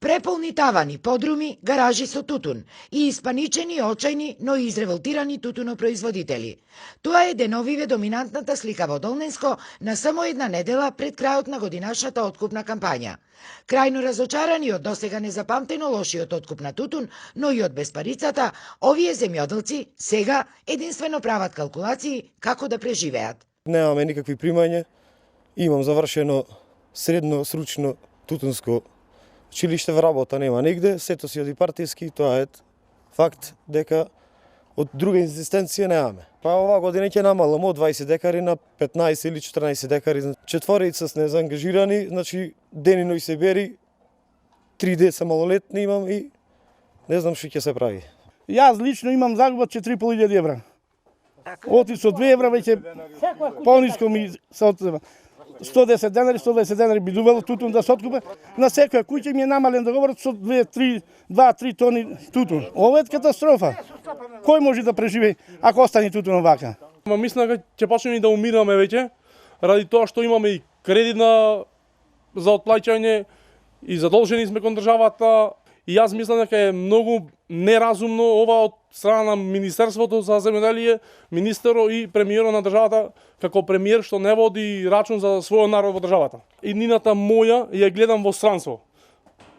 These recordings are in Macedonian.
преполни тавани, подруми, гаражи со тутун и испаничени, очајни, но и изреволтирани тутунопроизводители. Тоа е деновиве доминантната слика во Долненско на само една недела пред крајот на годинашната откупна кампања. Крајно разочарани од досега незапамтено лошиот откуп на тутун, но и од безпарицата, овие земјоделци сега единствено прават калкулации како да преживеат. Немаме никакви примања. Имам завршено средно сручно тутунско училиште, работа нема нигде, сето си оди партиски, тоа е факт дека од друга инзистенција немаме. Па оваа година ќе намалам од 20 декари на 15 или 14 декари. Четворица сме заангажирани, значи денино и се бери, 3 деца малолетни имам и не знам што ќе се прави. Јас лично имам загуба 4.500 евра. Оти со 2 евра веќе пониско ми се отзема. 110 денари, 120 денари би довело тутун да се откупе. На секоја куќа ми е намален договорот со 2-3 тони тутун. Ова е катастрофа. Кој може да преживее ако остане тутун овака? Мислам дека ќе почнеме да умираме веќе, ради тоа што имаме и кредит за отплаќање и задолжени сме кон државата. И јас мислам дека е многу неразумно ова од страна на Министерството за земјоделие, министерот и премиерот на државата, како премиер што не води рачун за својот народ во државата. И нината моја ја гледам во странство.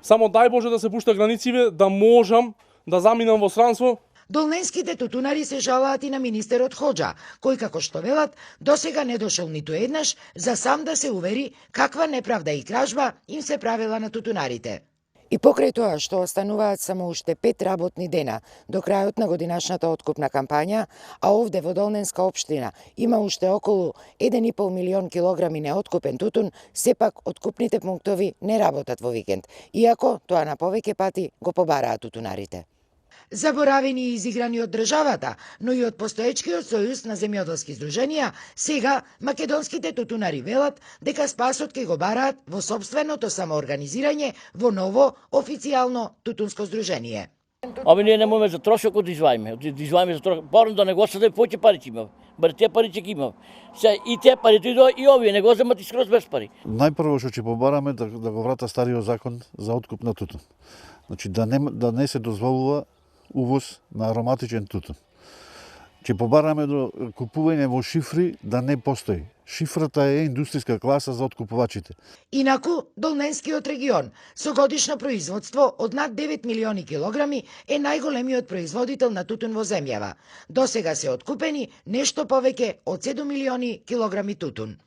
Само дај Боже да се пушта границиве, да можам да заминам во странство. Долненските тутунари се жалаат и на министерот Хоџа, кој како што велат, досега не дошол ниту еднаш за сам да се увери каква неправда и кражба им се правила на тутунарите. И покрај тоа што остануваат само уште 5 работни дена до крајот на годинашната откупна кампања, а овде во Долненска општина има уште околу 1,5 милион килограми неоткупен тутун, сепак откупните пунктови не работат во викенд, иако тоа на повеќе пати го побараат тутунарите. Заборавени и изиграни од државата, но и од постоечкиот сојуз на земјоделски здруженија, сега македонските тутунари велат дека спасот ќе го бараат во сопственото самоорганизирање во ново официјално тутунско здружение. Абе ние не можеме за трошокот да извајме за трошок. Барем да не го седе, поќе пари ќе имав. Баре тие пари ќе ги имав. Се и тие пари дојдоа и овие не го земат и скроз без пари. Најпрво што ќе побараме да го врата стариот закон за откуп на тутун. Значи да не се дозволува увоз на ароматичен тутун. Ќе побараме до купување во шифри да не постои. Шифрата е индустријска класа за откупувачите. Инаку, Долненскиот регион со годишно производство од над 9 милиони килограми е најголемиот производител на тутун во земјава. Досега се откупени нешто повеќе од 7 милиони килограми тутун.